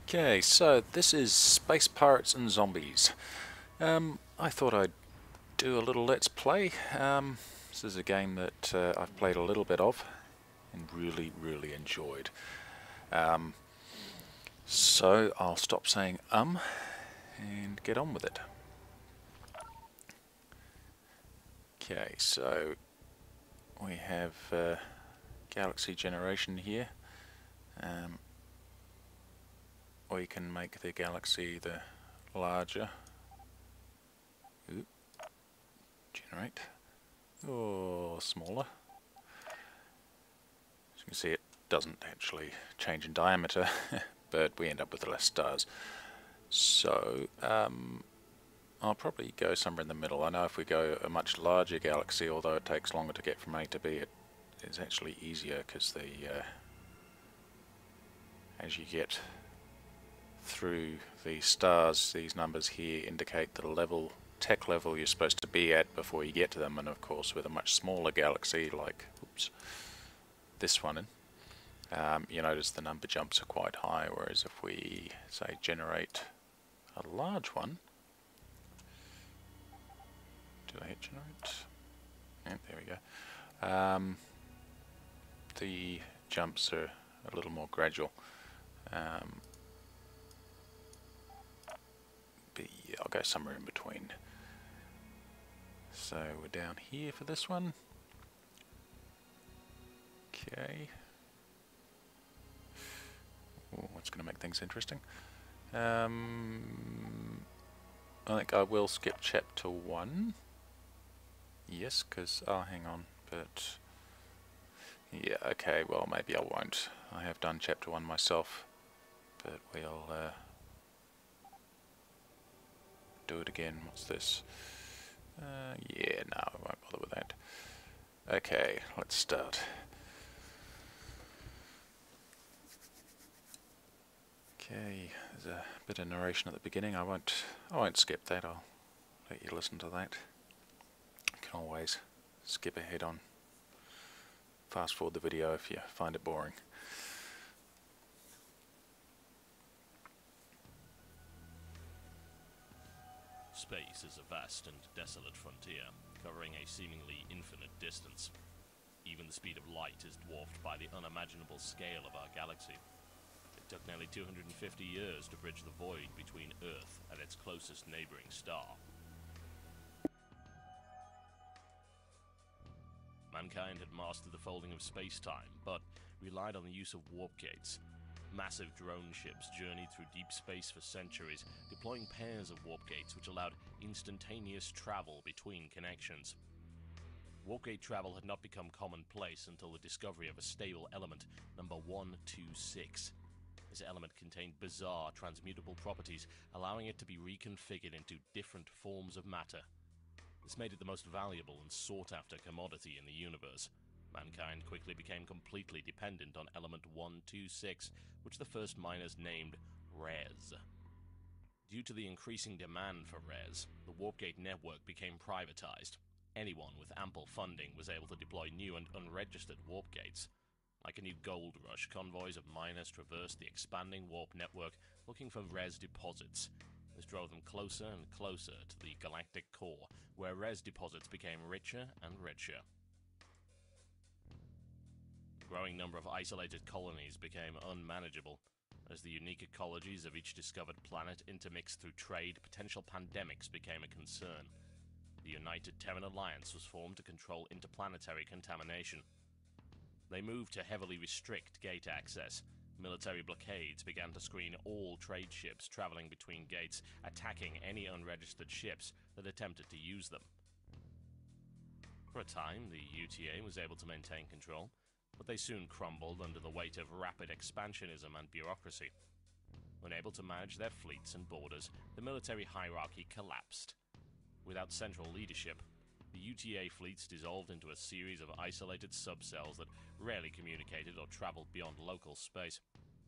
Okay, so this is Space Pirates and Zombies. I thought I'd do a little Let's Play. This is a game that I've played a little bit of and really enjoyed. Um, so I'll stop saying and get on with it. Okay, so we have galaxy generation here. We can make the galaxy the larger. Oop, generate. Or smaller. As you can see, it doesn't actually change in diameter, but we end up with less stars. So I'll probably go somewhere in the middle. I know if we go a much larger galaxy, although it takes longer to get from A to B, it is actually easier because as you get through the stars, these numbers here indicate the tech level you're supposed to be at before you get to them. And of course, with a much smaller galaxy like this one, you notice the number jumps are quite high, whereas if we say generate a large one, did I hit generate? Yeah, there we go. The jumps are a little more gradual. But yeah, I'll go somewhere in between. So we're down here for this one. Okay. Ooh, what's going to make things interesting? I think I will skip chapter 1. Yes, because... oh, hang on. But... yeah, okay, well, maybe I won't. I have done chapter 1 myself. But we'll do it again. What's this? Yeah, no, I won't bother with that. Okay, let's start. Okay, there's a bit of narration at the beginning. I won't skip that. I'll let you listen to that. You can always skip ahead on fast forward the video if you find it boring. Space is a vast and desolate frontier, covering a seemingly infinite distance. Even the speed of light is dwarfed by the unimaginable scale of our galaxy. It took nearly 250 years to bridge the void between Earth and its closest neighboring star. Mankind had mastered the folding of space-time, but relied on the use of warp gates. Massive drone ships journeyed through deep space for centuries, deploying pairs of warp gates which allowed instantaneous travel between connections. Warp gate travel had not become commonplace until the discovery of a stable element, number 126. This element contained bizarre transmutable properties, allowing it to be reconfigured into different forms of matter. This made it the most valuable and sought-after commodity in the universe. Mankind quickly became completely dependent on element 126, which the first miners named Res. Due to the increasing demand for Res, the Warpgate network became privatized. Anyone with ample funding was able to deploy new and unregistered warp gates. Like a new gold rush, convoys of miners traversed the expanding warp network looking for Res deposits. This drove them closer and closer to the galactic core, where Res deposits became richer and richer. The growing number of isolated colonies became unmanageable. As the unique ecologies of each discovered planet intermixed through trade, potential pandemics became a concern. The United Terran Alliance was formed to control interplanetary contamination. They moved to heavily restrict gate access. Military blockades began to screen all trade ships traveling between gates, attacking any unregistered ships that attempted to use them. For a time, the UTA was able to maintain control, but they soon crumbled under the weight of rapid expansionism and bureaucracy. Unable to manage their fleets and borders, the military hierarchy collapsed. Without central leadership, the UTA fleets dissolved into a series of isolated subcells that rarely communicated or traveled beyond local space.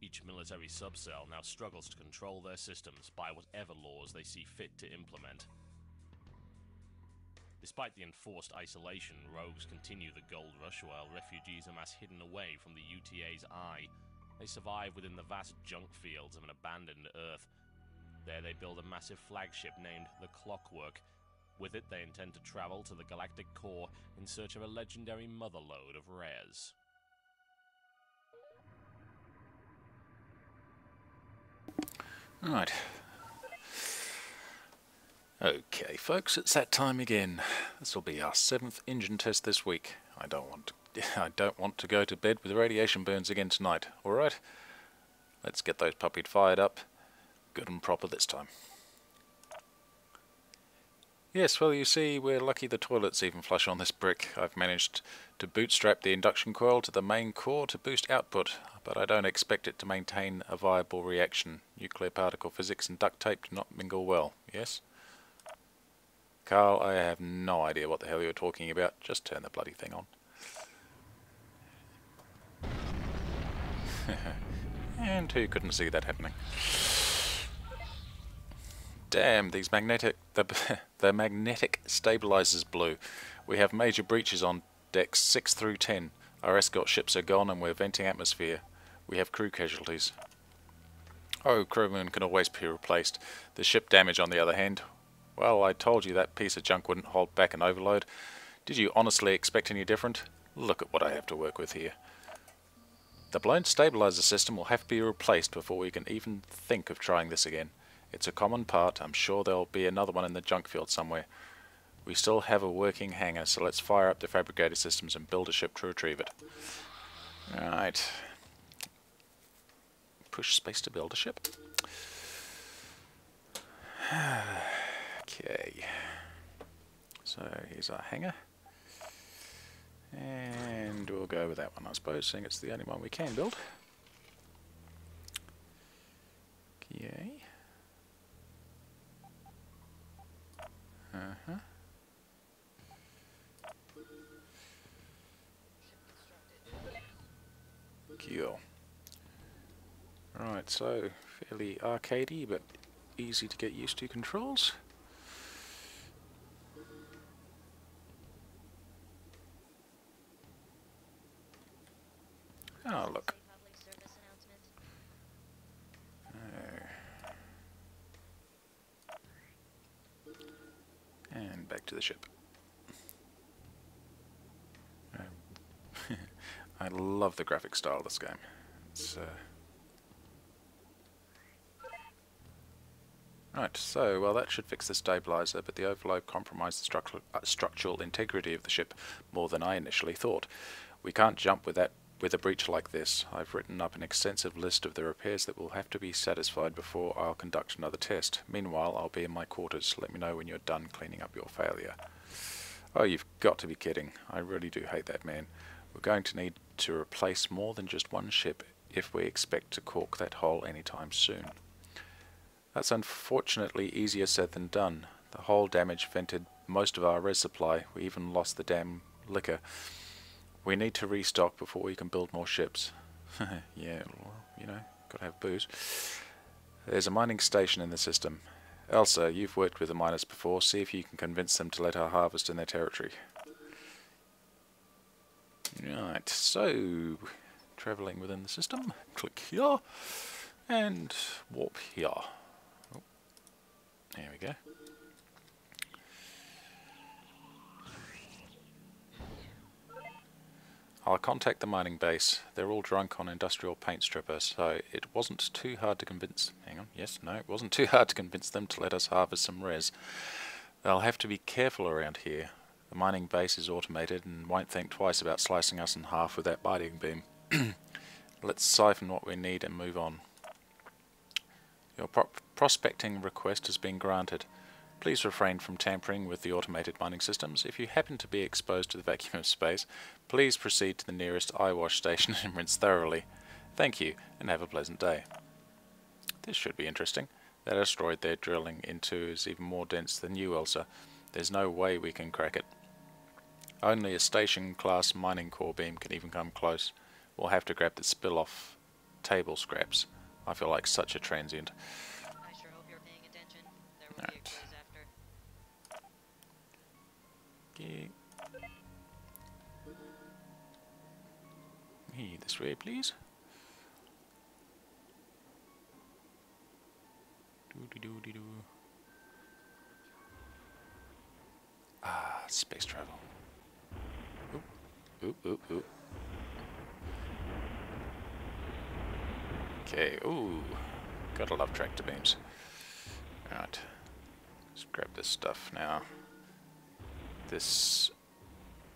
Each military subcell now struggles to control their systems by whatever laws they see fit to implement. Despite the enforced isolation, rogues continue the gold rush while refugees amass hidden away from the UTA's eye. They survive within the vast junk fields of an abandoned Earth. There they build a massive flagship named the Clockwork. With it, they intend to travel to the galactic core in search of a legendary motherlode of rares. Right. Okay, folks, it's that time again. This will be our 7th engine test this week. I don't want to go to bed with radiation burns again tonight. All right, let's get those puppies fired up, good and proper this time. Yes, well, you see, we're lucky the toilet's even flush on this brick. I've managed to bootstrap the induction coil to the main core to boost output, but I don't expect it to maintain a viable reaction. Nuclear particle physics and duct tape do not mingle well, yes? Carl, I have no idea what the hell you're talking about. Just turn the bloody thing on. And who couldn't see that happening? Damn, these the magnetic stabilizers blew. We have major breaches on decks 6 through 10. Our escort ships are gone and we're venting atmosphere. We have crew casualties. Oh, crewmen can always be replaced. The ship damage, on the other hand, well, I told you that piece of junk wouldn't hold back an overload. Did you honestly expect any different? Look at what I have to work with here. The blown stabilizer system will have to be replaced before we can even think of trying this again. It's a common part. I'm sure there'll be another one in the junk field somewhere. We still have a working hangar, so let's fire up the fabricator systems and build a ship to retrieve it. Right. Push space to build a ship. Okay. So here's our hangar. And we'll go with that one, I suppose, seeing it's the only one we can build. Okay. Cool. Right, so fairly arcadey, but easy to get used to controls. Oh, look. And back to the ship. I love the graphic style of this game. It's, Right, so, well, that should fix the stabilizer, but the overload compromised the structural integrity of the ship more than I initially thought. We can't jump with a breach like this. I've written up an extensive list of the repairs that will have to be satisfied before I'll conduct another test. Meanwhile, I'll be in my quarters. Let me know when you're done cleaning up your failure. Oh, you've got to be kidding. I really do hate that man. We're going to need to replace more than just one ship if we expect to cork that hole anytime soon. That's unfortunately easier said than done. The hole damage vented most of our res supply. We even lost the damn liquor. We need to restock before we can build more ships. Yeah, well, you know, gotta have booze. There's a mining station in the system. Elsa, you've worked with the miners before. See if you can convince them to let her harvest in their territory. Right, so travelling within the system. Click here and warp here. Oh, there we go. I'll contact the mining base. They're all drunk on industrial paint stripper, so it wasn't too hard to convince... Hang on, yes, no, it wasn't too hard to convince them to let us harvest some res. They'll have to be careful around here. The mining base is automated and won't think twice about slicing us in half with that biting beam. Let's siphon what we need and move on. Your prospecting request has been granted. Please refrain from tampering with the automated mining systems. If you happen to be exposed to the vacuum of space, please proceed to the nearest eye wash station and rinse thoroughly. Thank you, and have a pleasant day. This should be interesting. That asteroid they're drilling into is even more dense than you, Elsa. There's no way we can crack it. Only a station-class mining core beam can even come close. We'll have to grab the spill-off table scraps. I feel like such a transient. I sure hope you're paying attention. There will be a cruise after. Okay. Hey, this way, please. Doo-dee-doo-dee-doo. Ah, space travel. Oop, oop, oop, oop. Okay, ooh. Gotta love tractor beams. Alright. Let's grab this stuff now. This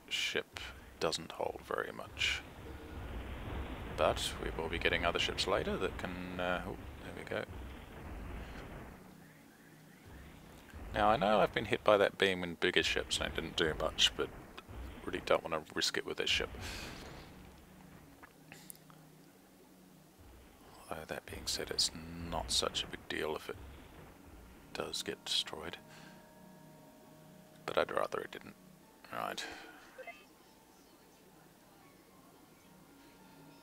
ship doesn't hold very much. But we will be getting other ships later that can... oh, there we go. Now I know I've been hit by that beam in bigger ships and it didn't do much, but really don't want to risk it with this ship. Although that being said, it's not such a big deal if it does get destroyed. But I'd rather it didn't. Right.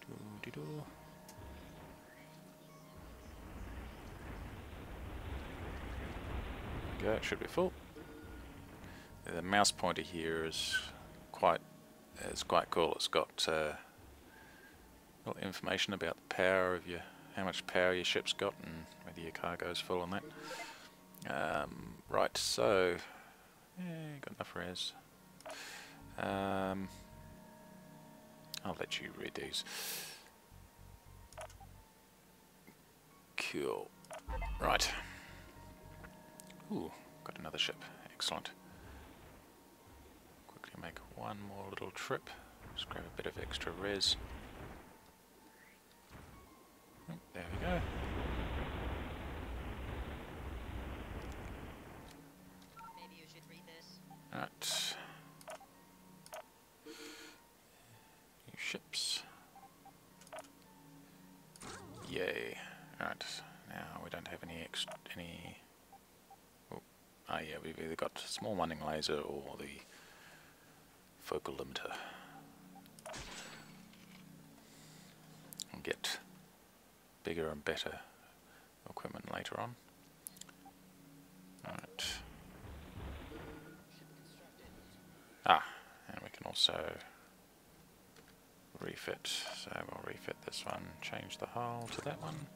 Doo-dee-doo. There we go, it should be full. The mouse pointer here is quite cool. It's got little information about the power of your, how much power your ship's got, and whether your cargo's full on that. Right, so yeah, got enough res. I'll let you read these. Cool. Right. Ooh, got another ship. Excellent. Quickly make one more little trip. Just grab a bit of extra res. There we go. Maybe you should read this. Right. New ships. Yay. Right. Now we don't have any oh, yeah, we've either got small mining laser or the focal limiter. We'll get bigger and better equipment later on. Right. Ah, and we can also refit. So we'll refit this one, change the hull to that one.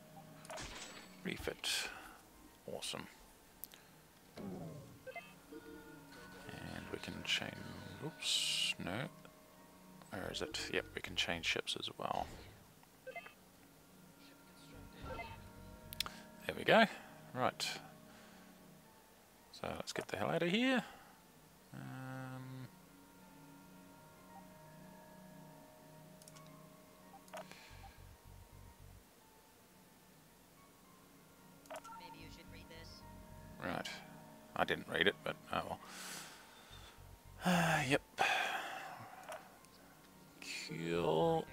Refit. Awesome. And we can change... Oops, no. Where is it? Yep, we can change ships as well. There we go. Right. So let's get the hell out of here. Maybe you should read this. Right. I didn't read it, but oh well. Yep. Cool. All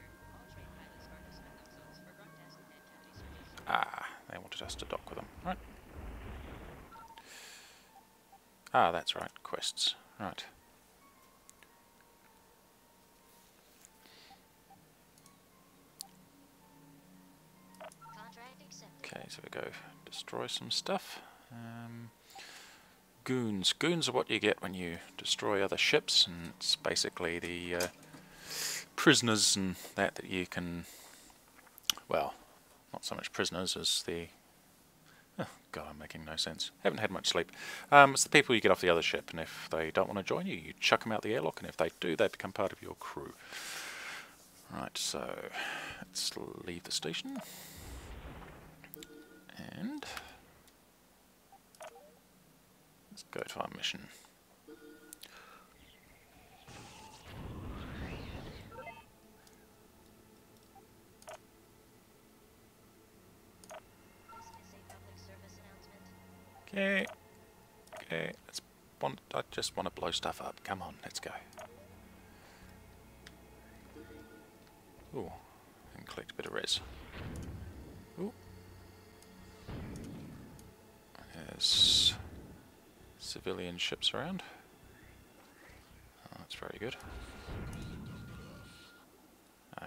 trained pilots are to submit themselves for drug tests and cavity searches. Ah, they wanted us to dock with them. Right. Ah, that's right. Quests. Right. Contract accepted. Okay, so we go destroy some stuff. Goons. Goons are what you get when you destroy other ships, and it's basically the prisoners and that you can... Well, not so much prisoners as the... Oh, God, I'm making no sense. Haven't had much sleep. It's the people you get off the other ship, and if they don't want to join you, you chuck them out the airlock, and if they do, they become part of your crew. Right, so let's leave the station. And let's go to our mission. This is a public service announcement. Okay, okay. I just want to blow stuff up. Come on, let's go. Ooh, and collect a bit of res. Ooh. There's civilian ships around. Oh, that's very good.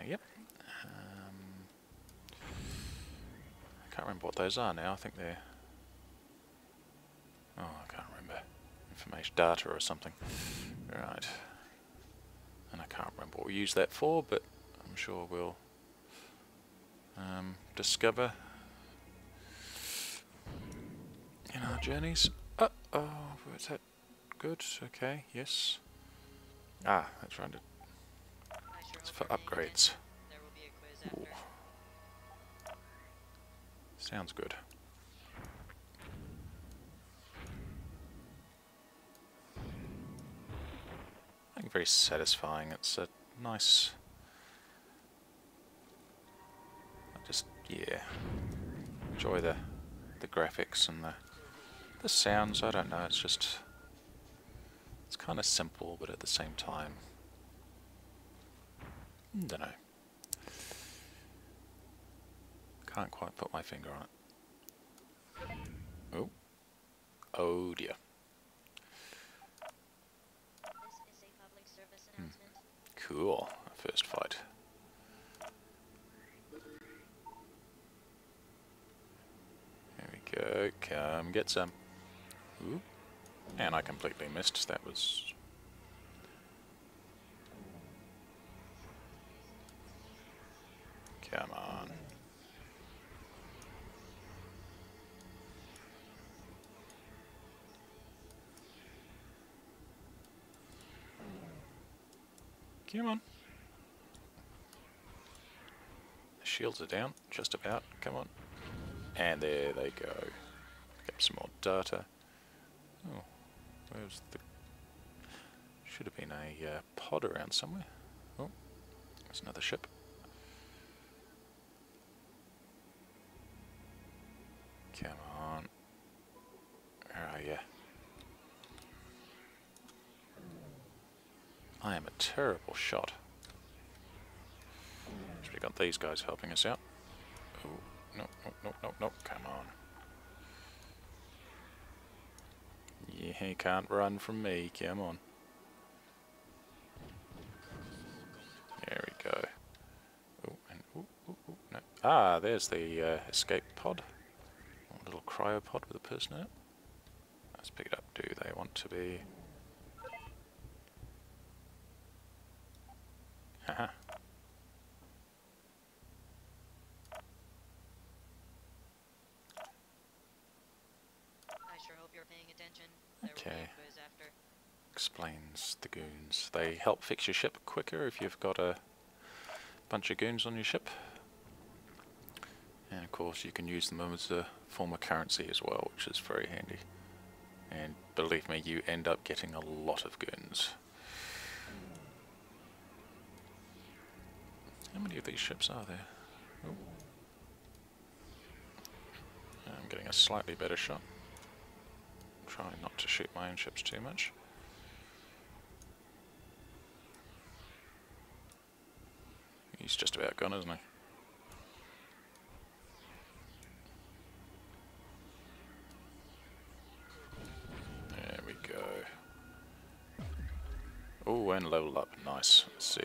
Yep. I can't remember what those are now. I think they're... Oh, I can't remember. Information data or something. Right. And I can't remember what we use that for, but I'm sure we'll discover. Journeys. Oh, is that good? Okay, yes. Ah, that's right. I sure It's hope for you're paying upgrades. attention. There will be a quiz Ooh, after. sounds good. I think very satisfying. It's a nice. I just enjoy the graphics and the sounds. I don't know. It's kind of simple, but at the same time, don't know. Can't quite put my finger on it. Oh, oh dear. This is a public service announcement. Cool. First fight. There we go. Come get some. Ooh. And I completely missed. That was... Come on. Come on. The shields are down, just about. Come on. And there they go. Get some more data. Oh, where's the... Should have been a pod around somewhere. Oh, there's another ship. Come on. Where are you? I am a terrible shot. Should have got these guys helping us out. Oh, no, no, no, no, no, come on. Yeah, he can't run from me, come on. There we go. Oh, and no. Ah, there's the escape pod. A little cryopod with a person in it. Let's pick it up. Do they want to be... Haha. I sure hope you're paying attention. There will be Okay. a quiz after. Explains the goons. They help fix your ship quicker if you've got a bunch of goons on your ship. And of course you can use them as a form of currency as well, which is very handy. And believe me, you end up getting a lot of goons. How many of these ships are there? Oh. I'm getting a slightly better shot. Trying not to shoot my own ships too much. He's just about gone, isn't he? There we go. Oh, and level up. Nice. Let's see.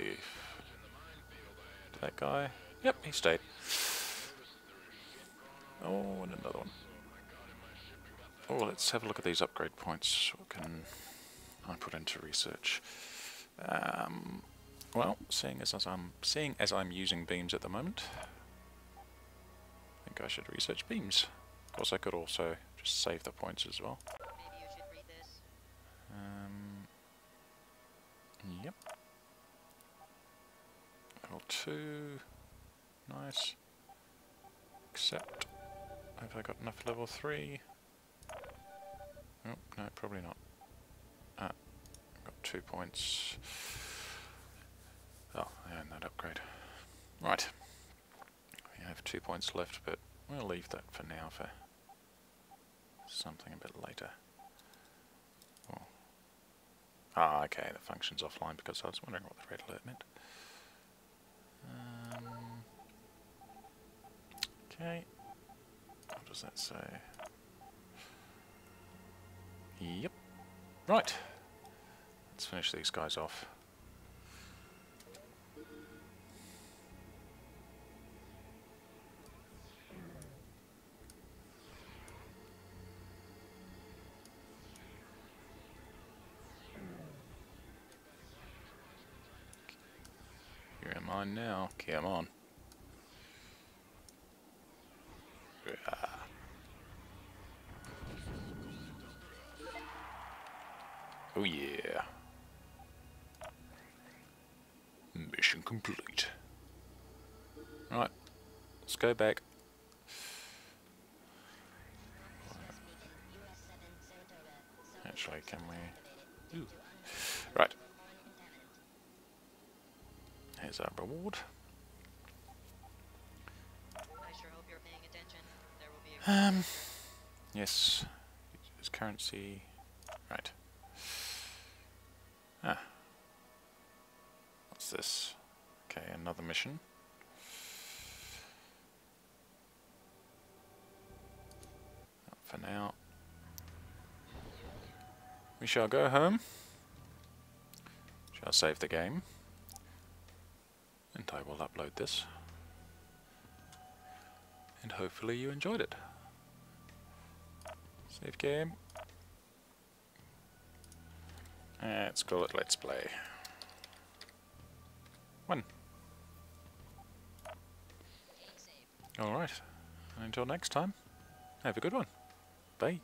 Did that guy? Yep, he stayed. Oh, and another one. Oh, let's have a look at these upgrade points. What can I put into research? Well, seeing as I'm using beams at the moment, I think I should research beams. Of course, I could also just save the points as well. Maybe you should read this. Yep. Level 2. Nice. Accept. Have I got enough level 3? Oh, no, probably not. Ah, got 2 points. Oh, and that upgrade. Right. We have 2 points left, but we'll leave that for now for something a bit later. Oh. Ah, okay, the function's offline because I was wondering what the red alert meant. Okay. What does that say? Yep. Right. Let's finish these guys off. You're in mine now. Come on. Oh yeah. Mission complete. Right, let's go back. Actually, can we... Ooh. Right. Here's our reward. I sure hope you're paying attention. There will be a Yes. Use currency. Right. Ah. What's this? Okay, another mission. Not for now. We shall go home. Shall save the game. And I will upload this. And hopefully you enjoyed it. Save game. Let's call it Let's Play 1. Alright, and until next time, have a good one. Bye.